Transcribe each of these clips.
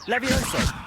Levioso!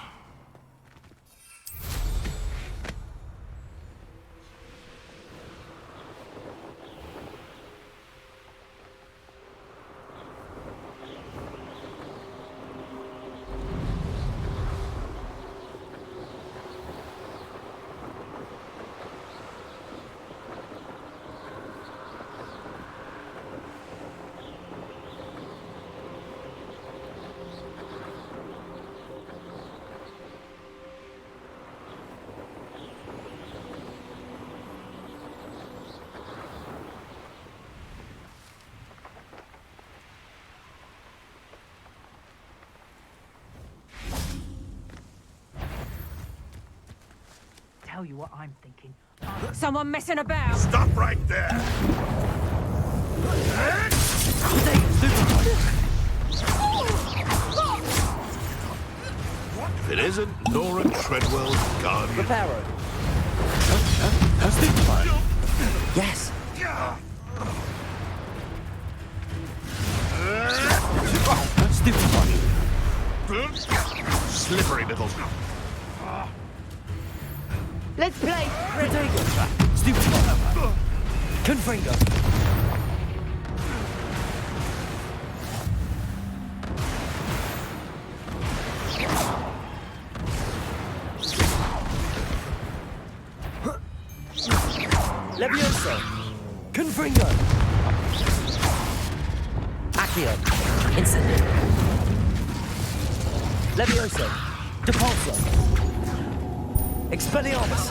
Tell you what I'm thinking. Someone messing about! Stop right there! If it isn't Nora Treadwell's guardian... Reparo. Yes. Slippery little... Let's play! Protego. Stupid one. Confringo. Levioso. Confringo. Accio. Instantly. Levioso. Depulso. Expelliarmus!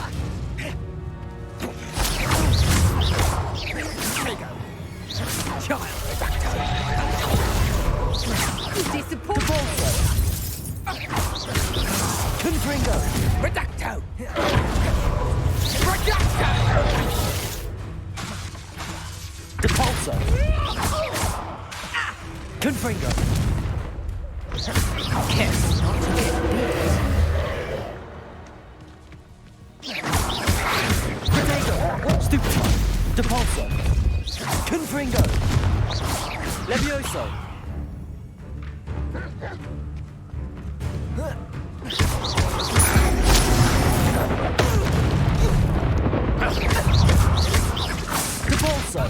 Child! Disappointed! Confringo! Reducto! Reducto! Depulso! Confringo! Kiss! Protego! Stupid one! Depulso! Confringo! Levioso! Depulso!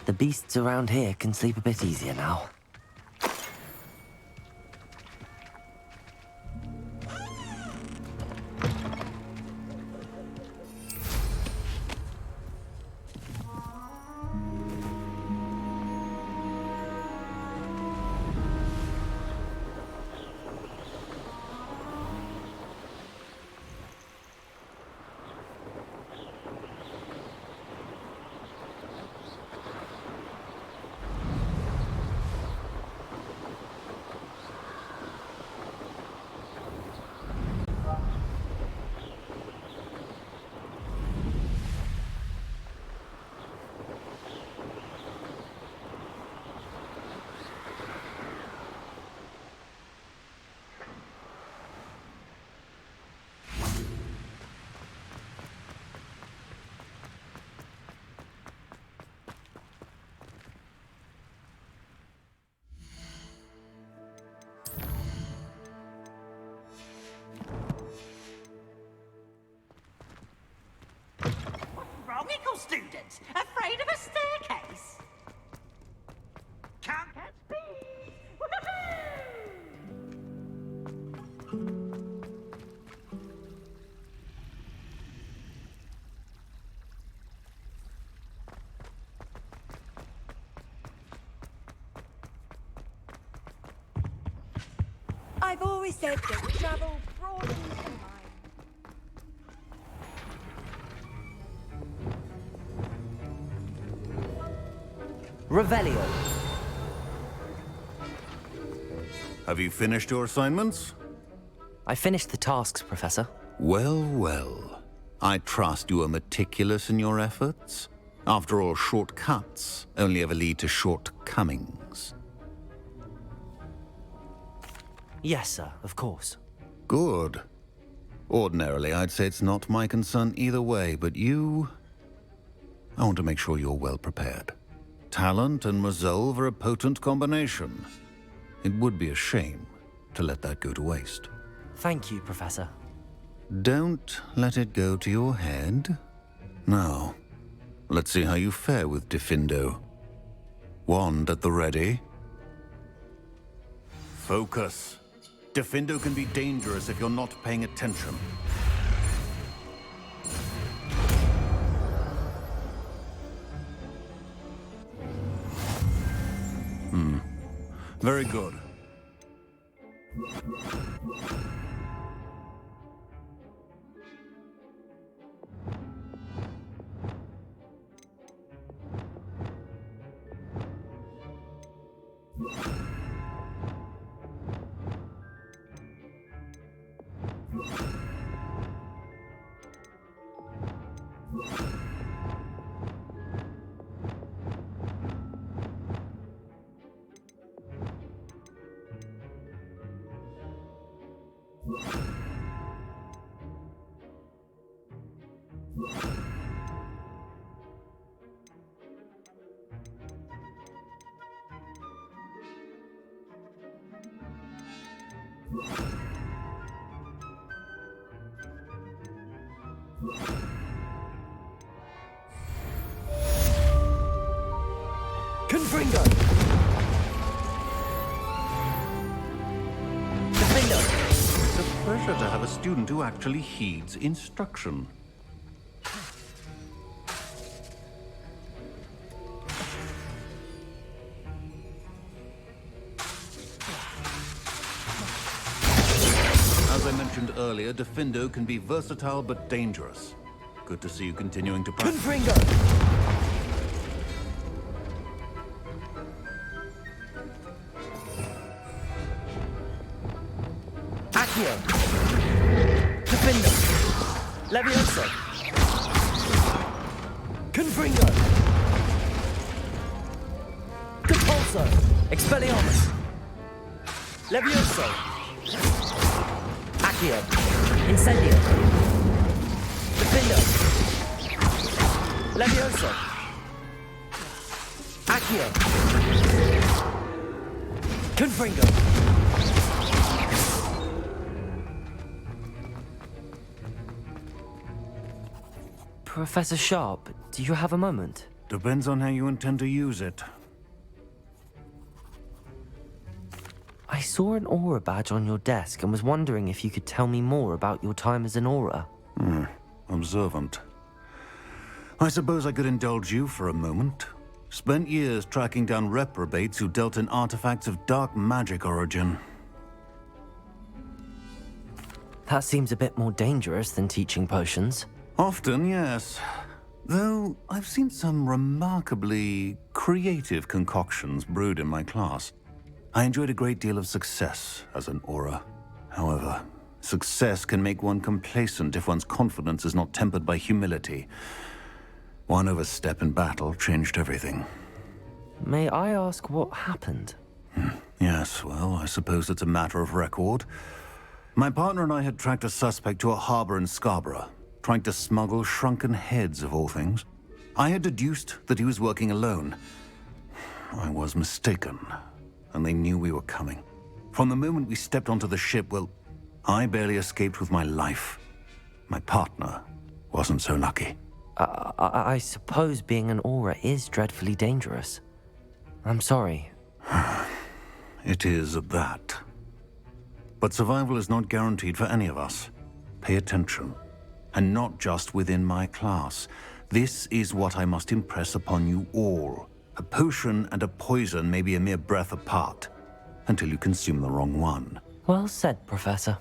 The beasts around here can sleep a bit easier now. Wrong, students? Afraid of a staircase? Can't catch bees! I've always said that travel broadens the mind. Revelio. Have you finished your assignments? I finished the tasks, Professor. Well, well. I trust you are meticulous in your efforts. After all, shortcuts only ever lead to shortcomings. Yes, sir, of course. Good. Ordinarily, I'd say it's not my concern either way, but you... I want to make sure you're well prepared. Talent and resolve are a potent combination. It would be a shame to let that go to waste. Thank you, Professor. Don't let it go to your head. Now, let's see how you fare with Diffindo. Wand at the ready. Focus. Diffindo can be dangerous if you're not paying attention. Very good. Confringo! Diffindo! It's a pleasure to have a student who actually heeds instruction. As I mentioned earlier, Diffindo can be versatile but dangerous. Good to see you continuing to practice. Confringo! Accio! Diffindo! Levioso! Confringo! Compulso! Expelliarmus! Levioso! Accio! Incendio! Diffindo! Levioso! Accio! Confringo! Professor Sharp, do you have a moment? Depends on how you intend to use it. I saw an aura badge on your desk and was wondering if you could tell me more about your time as an aura. Observant. I suppose I could indulge you for a moment. Spent years tracking down reprobates who dealt in artifacts of dark magic origin. That seems a bit more dangerous than teaching potions. Often, yes. Though I've seen some remarkably creative concoctions brewed in my class. I enjoyed a great deal of success as an aura. However, success can make one complacent if one's confidence is not tempered by humility. One overstep in battle changed everything. May I ask what happened? Yes, well, I suppose it's a matter of record. My partner and I had tracked a suspect to a harbor in Scarborough, trying to smuggle shrunken heads of all things. I had deduced that he was working alone. I was mistaken, and they knew we were coming. From the moment we stepped onto the ship, well, I barely escaped with my life. My partner wasn't so lucky. I suppose being an aura is dreadfully dangerous. I'm sorry. It is that. But survival is not guaranteed for any of us. Pay attention. And not just within my class. This is what I must impress upon you all. A potion and a poison may be a mere breath apart, until you consume the wrong one. Well said, Professor.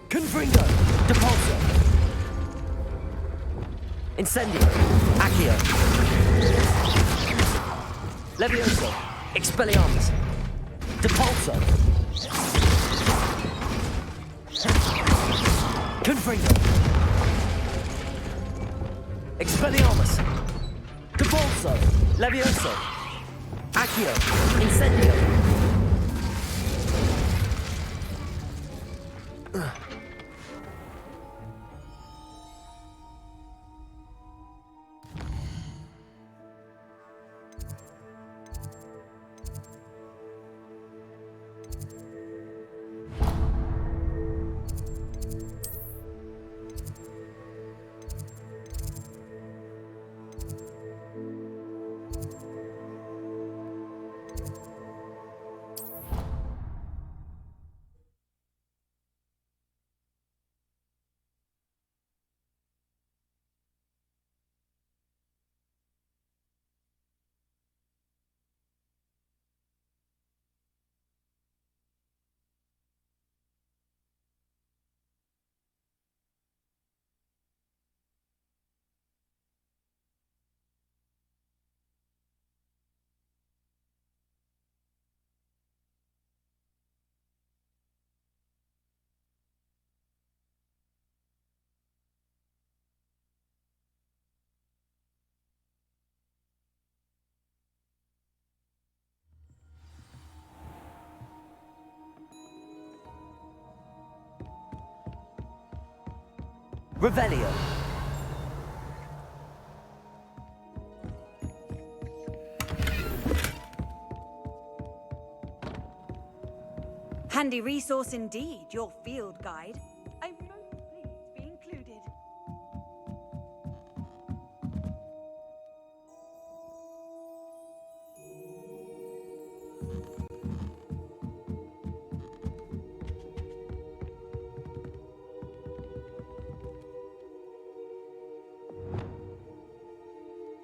Confringo! Depulso! Incendio! Accio! Levioso! Expelliarmus! Depulso! Confringo! Expelliarmus! Depulso! Levioso! Accio! Incendio! Revelio! Handy resource indeed, your field guide. I'm most pleased to be included.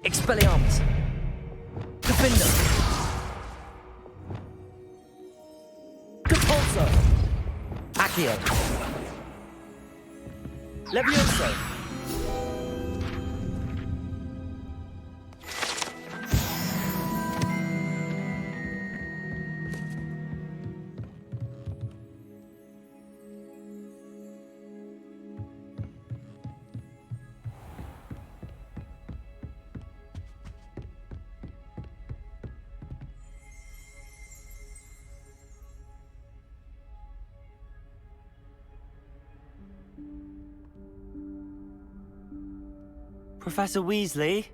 Expelliarmus! Defender! Depulso! Accio! Levioso! Professor Weasley?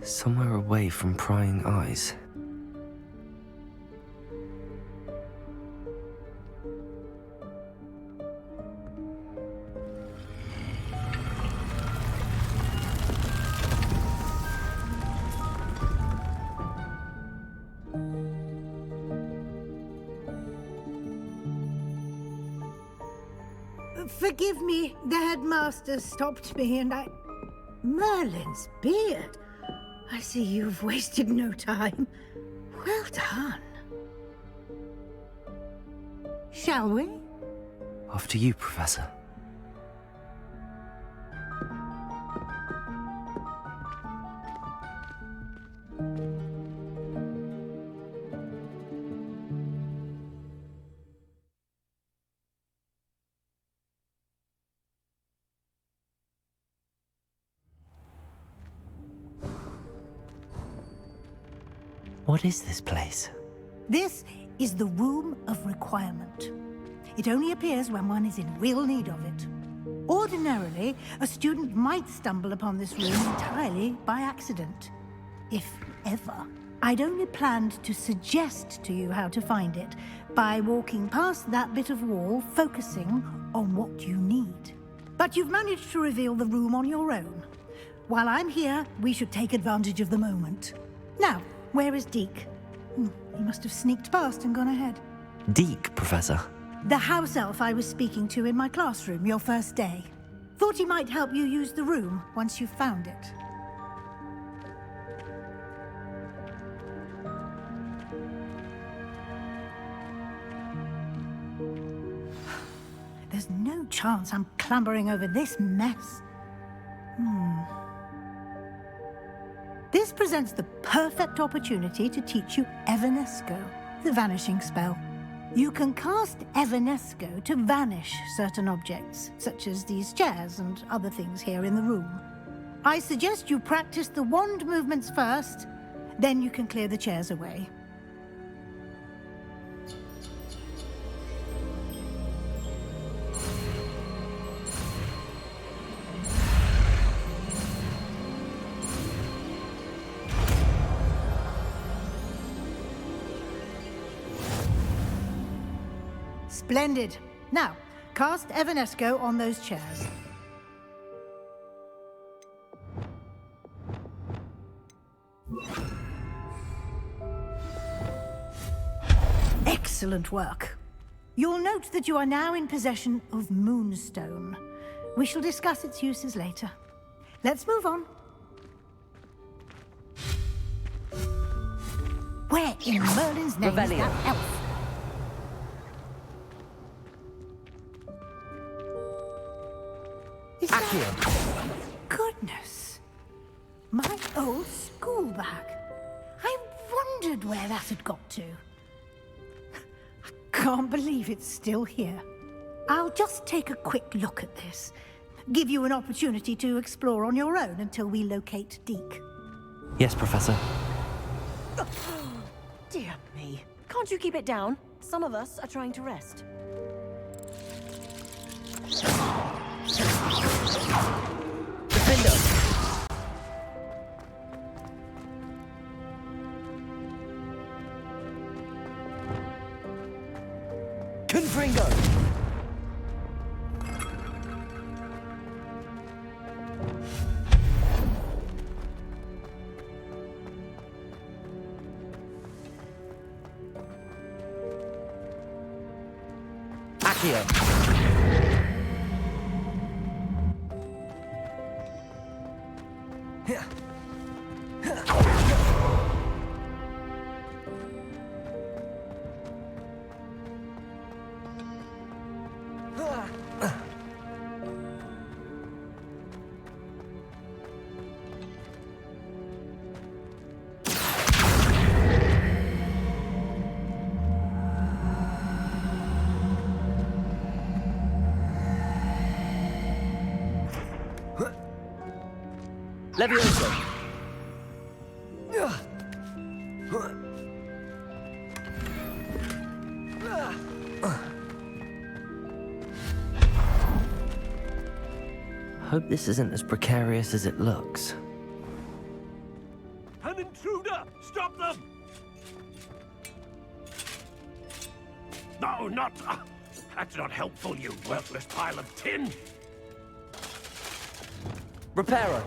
Somewhere away from prying eyes. Forgive me, the headmaster stopped me and I... Merlin's beard. I see you've wasted no time. Well done. Shall we? After you, Professor. What is this place? This is the Room of Requirement. It only appears when one is in real need of it. Ordinarily, a student might stumble upon this room entirely by accident. If ever. I'd only planned to suggest to you how to find it by walking past that bit of wall, focusing on what you need. But you've managed to reveal the room on your own. While I'm here, we should take advantage of the moment. Now, where is Deke? He must have sneaked past and gone ahead. Deke, Professor. The house elf I was speaking to in my classroom your first day. Thought he might help you use the room once you've found it. There's no chance I'm clambering over this mess. This presents the perfect opportunity to teach you Evanesco, the vanishing spell. You can cast Evanesco to vanish certain objects, such as these chairs and other things here in the room. I suggest you practice the wand movements first, then you can clear the chairs away. Splendid. Now, cast Evanesco on those chairs. Excellent work. You'll note that you are now in possession of Moonstone. We shall discuss its uses later. Let's move on. Where in Merlin's name is that elf? Is that... Goodness. My old school bag. I wondered where that had got to. I can't believe it's still here. I'll just take a quick look at this. Give you an opportunity to explore on your own until we locate Deke. Yes, Professor. Dear me. Can't you keep it down? Some of us are trying to rest. Defender! Confringo! Accio! Levioso! Hope this isn't as precarious as it looks. An intruder! Stop them! No, not... that's not helpful, you worthless pile of tin! Reparo!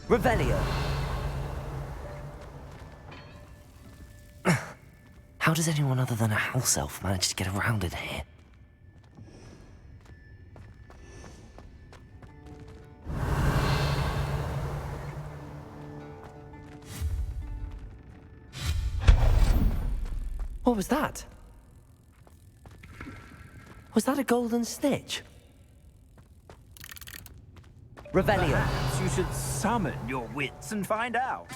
Revelio. How does anyone other than a house elf manage to get around in here? What was that? Was that a golden snitch? Revelio. Perhaps you should summon your wits and find out.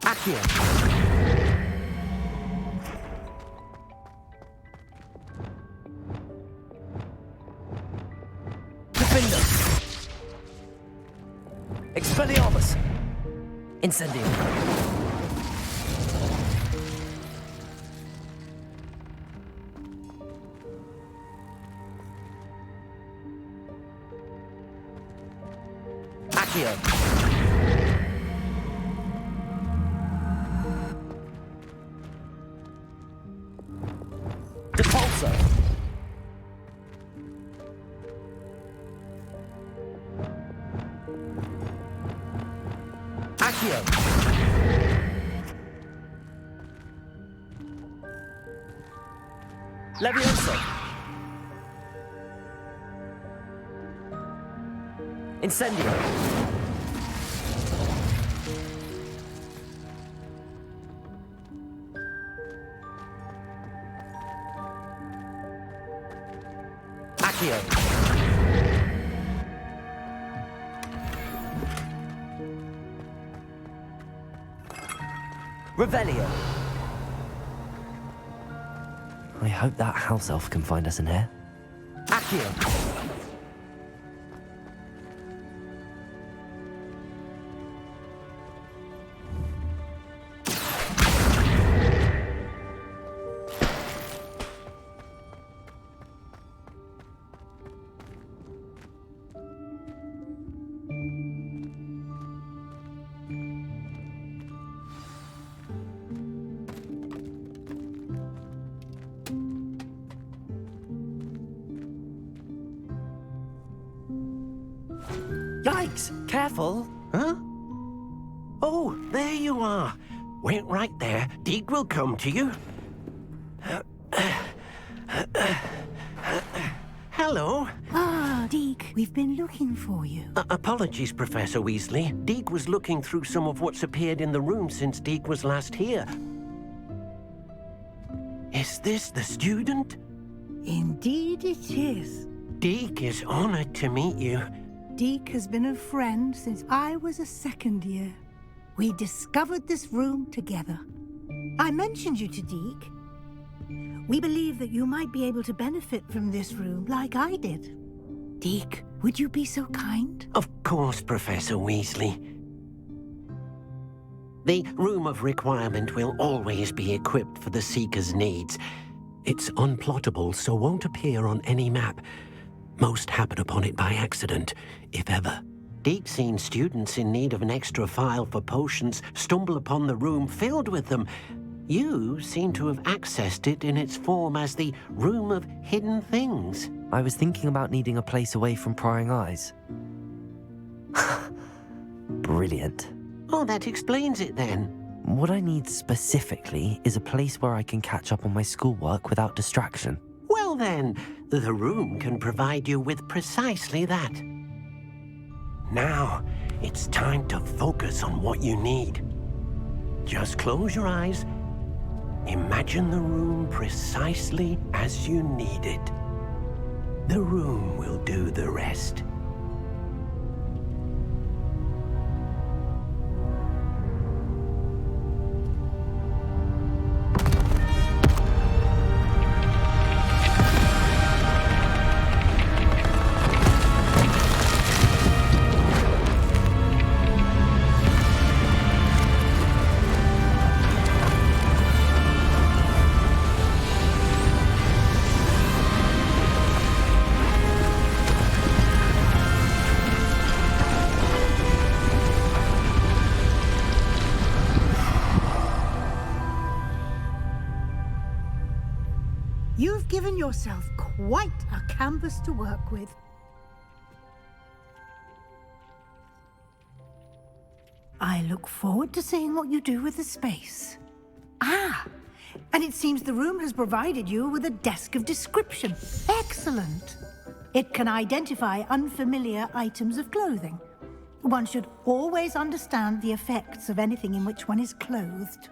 Accio. Defender. Expelliarmus. Incendium. Accio. Depulso. Accio. Levioso! Incendio! Accio! Revelio! I hope that house elf can find us in here. Accio! Yikes! Careful! Huh? Oh, there you are. Wait right there. Deek will come to you. Hello. Ah, Deke, we've been looking for you. Apologies, Professor Weasley. Deek was looking through some of what's appeared in the room since Deek was last here. Is this the student? Indeed it is. Deek is honored to meet you. Deke has been a friend since I was a second year. We discovered this room together. I mentioned you to Deke. We believe that you might be able to benefit from this room like I did. Deke, would you be so kind? Of course, Professor Weasley. The Room of Requirement will always be equipped for the Seeker's needs. It's unplottable, so won't appear on any map. Most happen upon it by accident, if ever. Deke's seen students in need of an extra file for potions stumble upon the room filled with them. You seem to have accessed it in its form as the Room of Hidden Things. I was thinking about needing a place away from prying eyes. Brilliant. Oh, that explains it then. What I need specifically is a place where I can catch up on my schoolwork without distraction. Well then, the room can provide you with precisely that. Now, it's time to focus on what you need. Just close your eyes. Imagine the room precisely as you need it. The room will do the rest. You've given yourself quite a canvas to work with. I look forward to seeing what you do with the space. Ah, and it seems the room has provided you with a desk of description. Excellent. It can identify unfamiliar items of clothing. One should always understand the effects of anything in which one is clothed.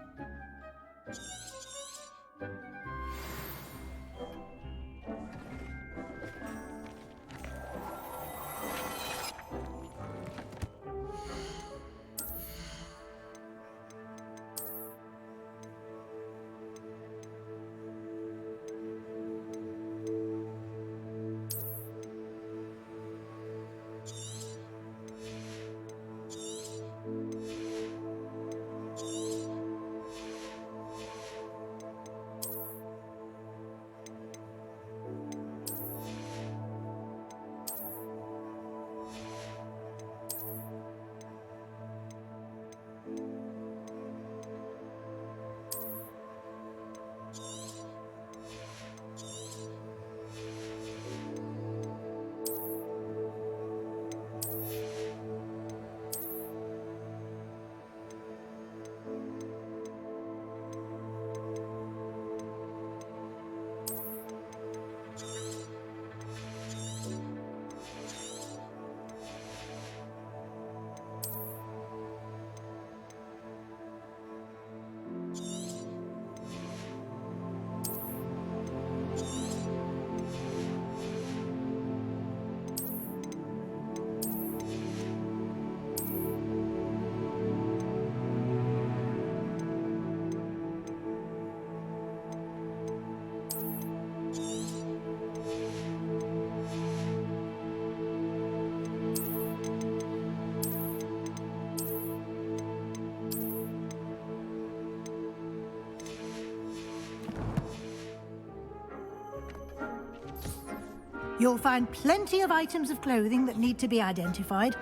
You'll find plenty of items of clothing that need to be identified.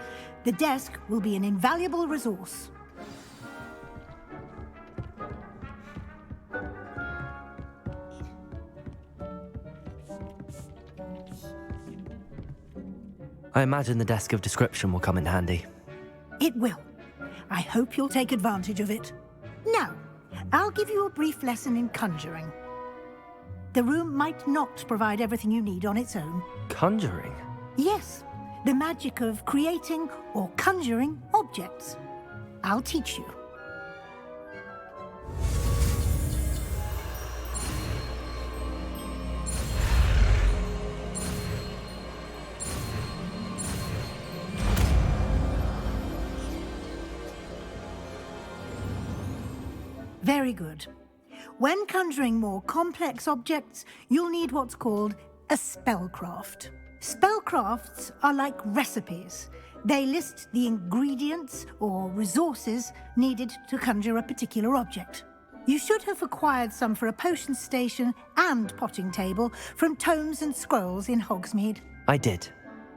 The desk will be an invaluable resource. I imagine the desk of description will come in handy. It will. I hope you'll take advantage of it. Now, I'll give you a brief lesson in conjuring. The room might not provide everything you need on its own. Conjuring? Yes, the magic of creating or conjuring objects. I'll teach you. Very good. When conjuring more complex objects, you'll need what's called a spellcraft. Spellcrafts are like recipes. They list the ingredients or resources needed to conjure a particular object. You should have acquired some for a potion station and potting table from tomes and scrolls in Hogsmeade. I did.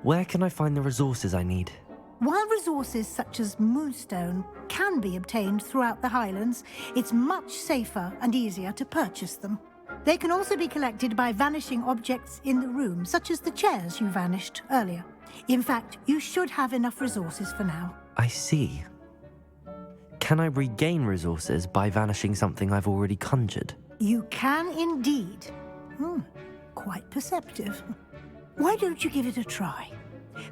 Where can I find the resources I need? While resources such as moonstone can be obtained throughout the Highlands, it's much safer and easier to purchase them. They can also be collected by vanishing objects in the room, such as the chairs you vanished earlier. In fact, you should have enough resources for now. I see. Can I regain resources by vanishing something I've already conjured? You can indeed. Quite perceptive. Why don't you give it a try?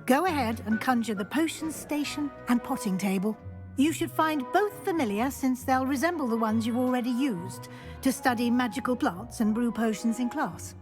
Go ahead and conjure the potion station and potting table. You should find both familiar, since they'll resemble the ones you've already used to study magical plants and brew potions in class.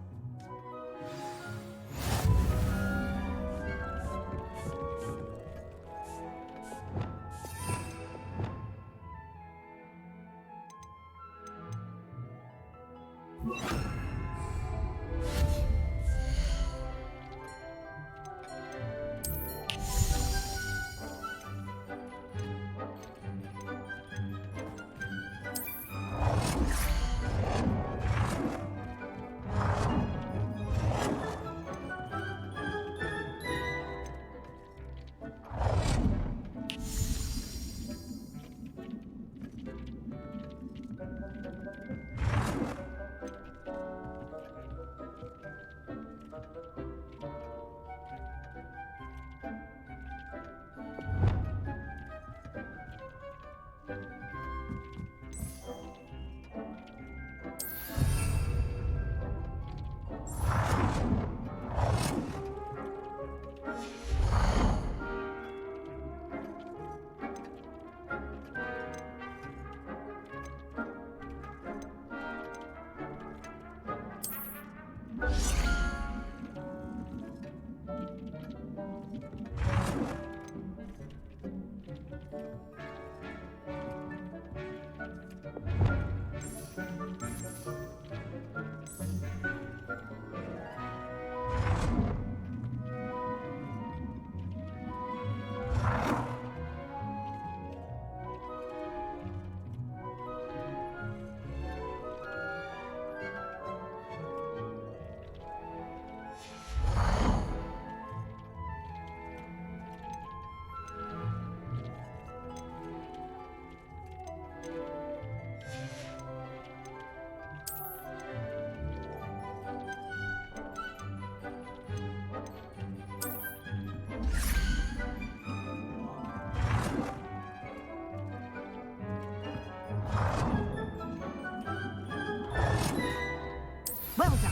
Well done.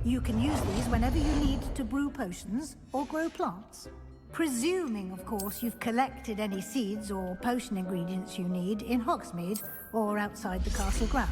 You can use these whenever you need to brew potions or grow plants. Presuming, of course, you've collected any seeds or potion ingredients you need in Hogsmeade or outside the castle grounds.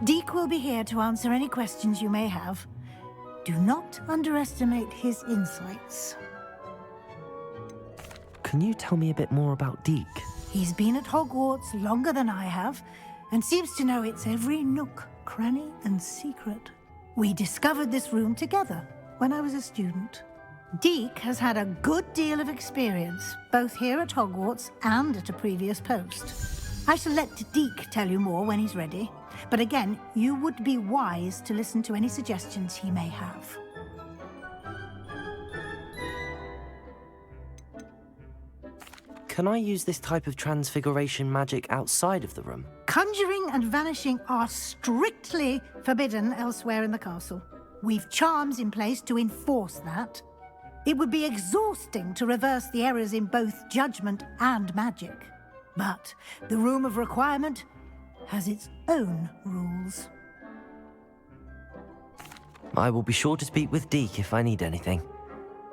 Deke will be here to answer any questions you may have. Do not underestimate his insights. Can you tell me a bit more about Deke? He's been at Hogwarts longer than I have, and seems to know its every nook, cranny, and secret. We discovered this room together when I was a student. Deke has had a good deal of experience, both here at Hogwarts and at a previous post. I shall let Deke tell you more when he's ready, but again, you would be wise to listen to any suggestions he may have. Can I use this type of transfiguration magic outside of the room? Conjuring and vanishing are strictly forbidden elsewhere in the castle. We've charms in place to enforce that. It would be exhausting to reverse the errors in both judgment and magic. But the Room of Requirement has its own rules. I will be sure to speak with Deke if I need anything.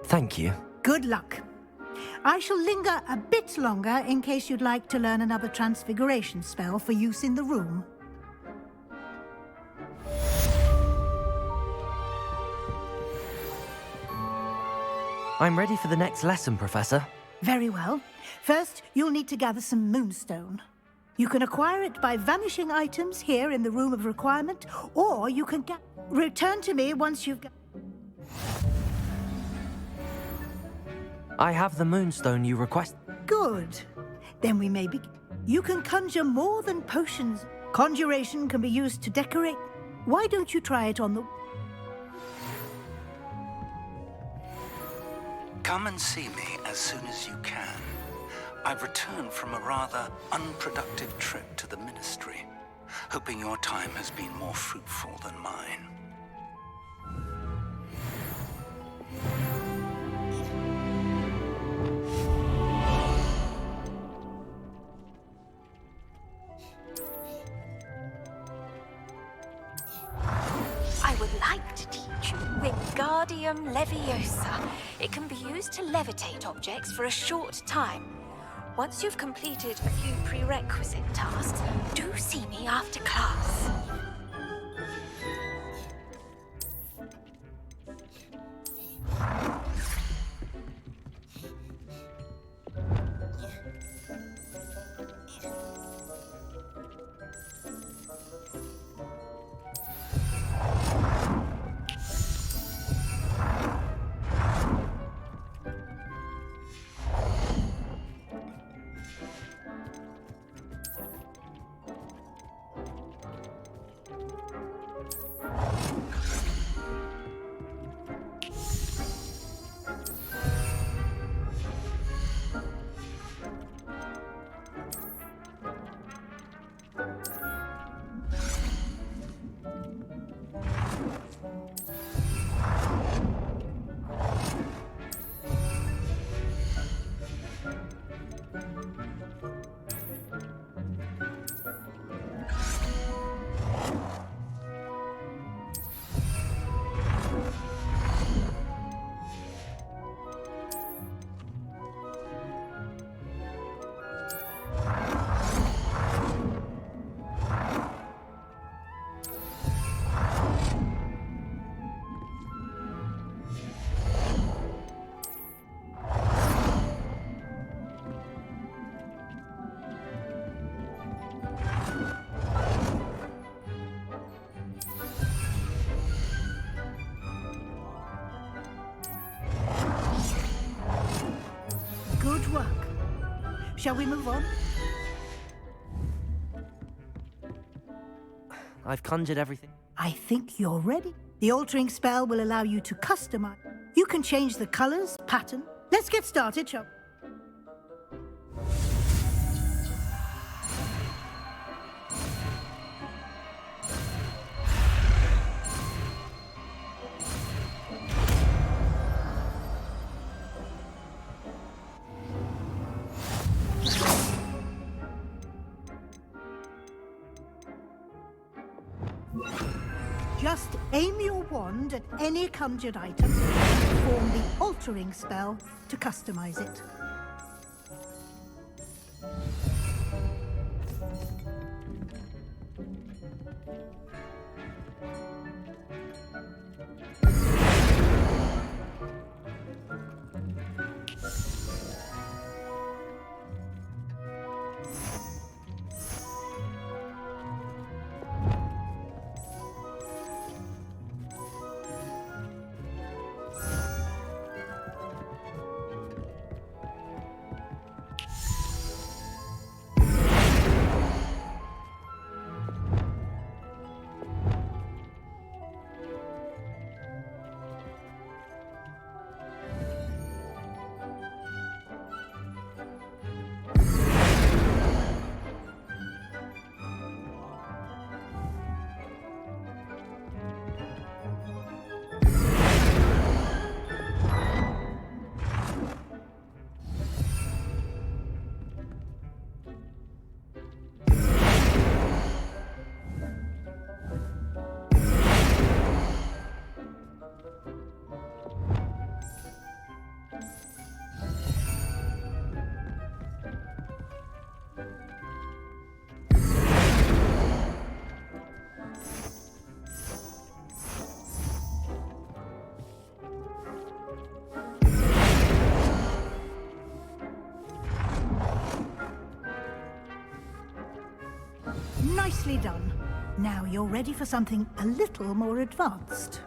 Thank you. Good luck. I shall linger a bit longer in case you'd like to learn another transfiguration spell for use in the room. I'm ready for the next lesson, Professor. Very well. First, you'll need to gather some moonstone. You can acquire it by vanishing items here in the Room of Requirement, or you can return to me once you've I have the moonstone you request. Good. Then we may begin. You can conjure more than potions. Conjuration can be used to decorate. Why don't you try it on the... Come and see me as soon as you can. I've returned from a rather unproductive trip to the Ministry, hoping your time has been more fruitful than mine. I would like to teach you Wingardium Leviosa. It can be used to levitate objects for a short time. Once you've completed a few prerequisite tasks, do see me after class. Good work. Shall we move on? I've conjured everything. I think you're ready. The altering spell will allow you to customize. You can change the colors, pattern. Let's get started, shall we? Just aim your wand at any conjured item and perform the altering spell to customize it. Nicely done. Now you're ready for something a little more advanced.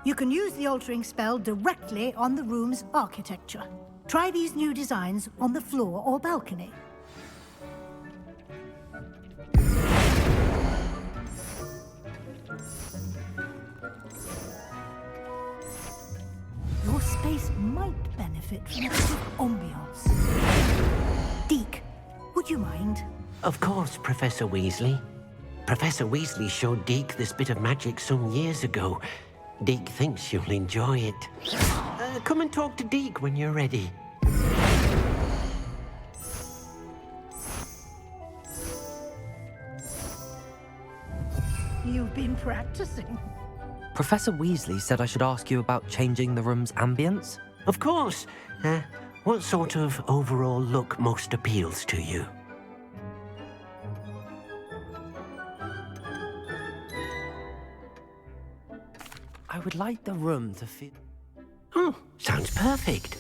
You can use the altering spell directly on the room's architecture. Try these new designs on the floor or balcony. Your space might benefit from a bit of ambiance. Deke, would you mind? Of course, Professor Weasley. Professor Weasley showed Deke this bit of magic some years ago. Deke thinks you'll enjoy it. Come and talk to Deke when you're ready. You've been practicing. Professor Weasley said I should ask you about changing the room's ambience. Of course. What sort of overall look most appeals to you? I would like the room to feel... Oh, sounds perfect.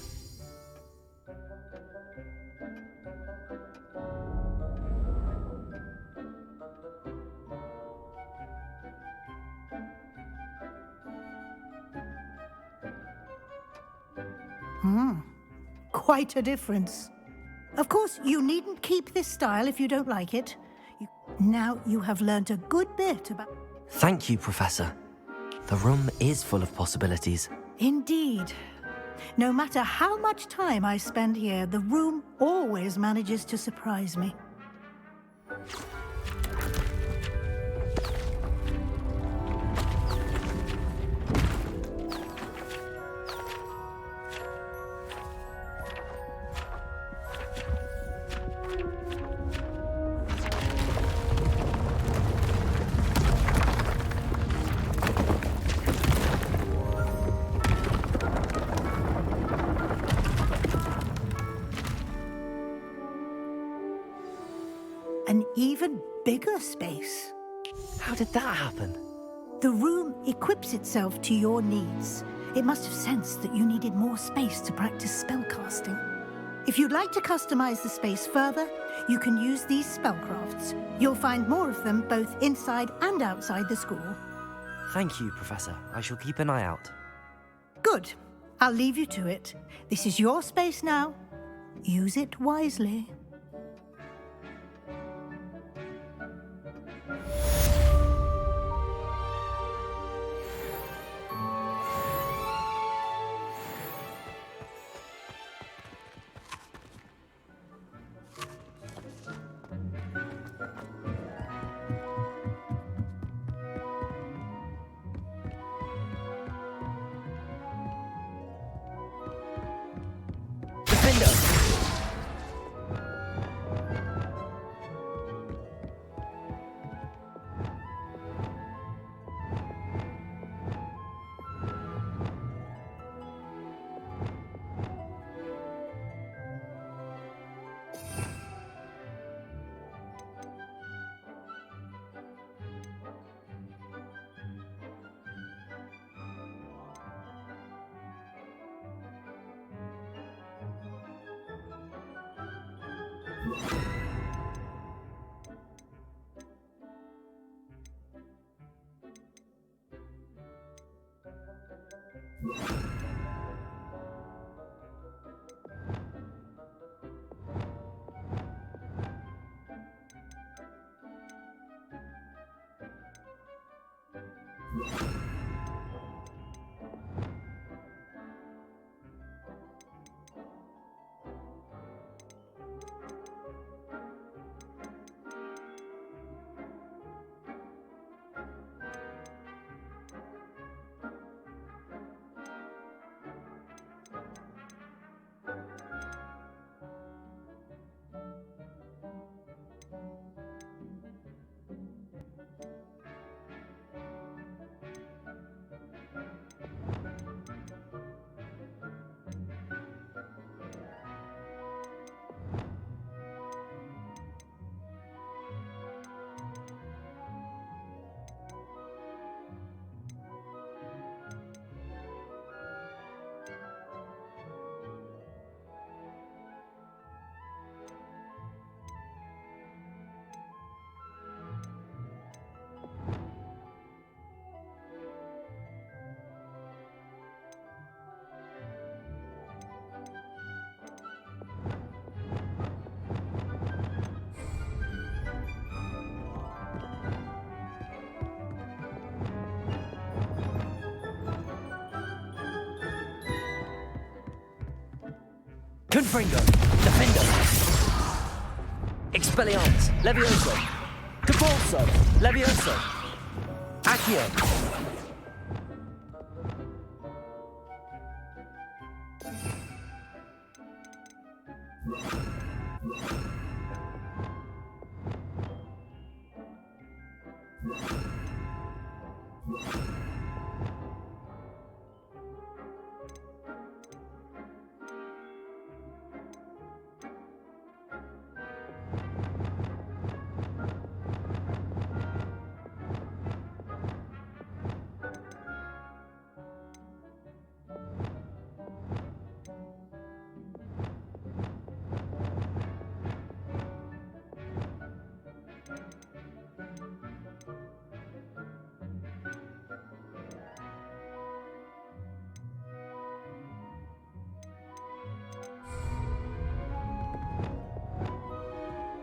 Quite a difference. Of course, you needn't keep this style if you don't like it. Now you have learnt a good bit about... Thank you, Professor. The room is full of possibilities. Indeed. No matter how much time I spend here, the room always manages to surprise me. An even bigger space. How did that happen? The room equips itself to your needs. It must have sensed that you needed more space to practice spellcasting. If you'd like to customize the space further, you can use these spellcrafts. You'll find more of them both inside and outside the school. Thank you, Professor. I shall keep an eye out. Good. I'll leave you to it. This is your space now. Use it wisely. Confringo! Defendo! Expelliarmus! Levioso! Capulso! Levioso! Accio!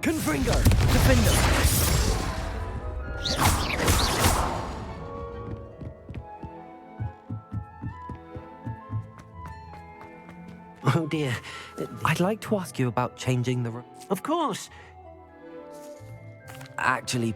Confringo! Defendo! Oh dear. I'd like to ask you about changing the... Of course. Actually,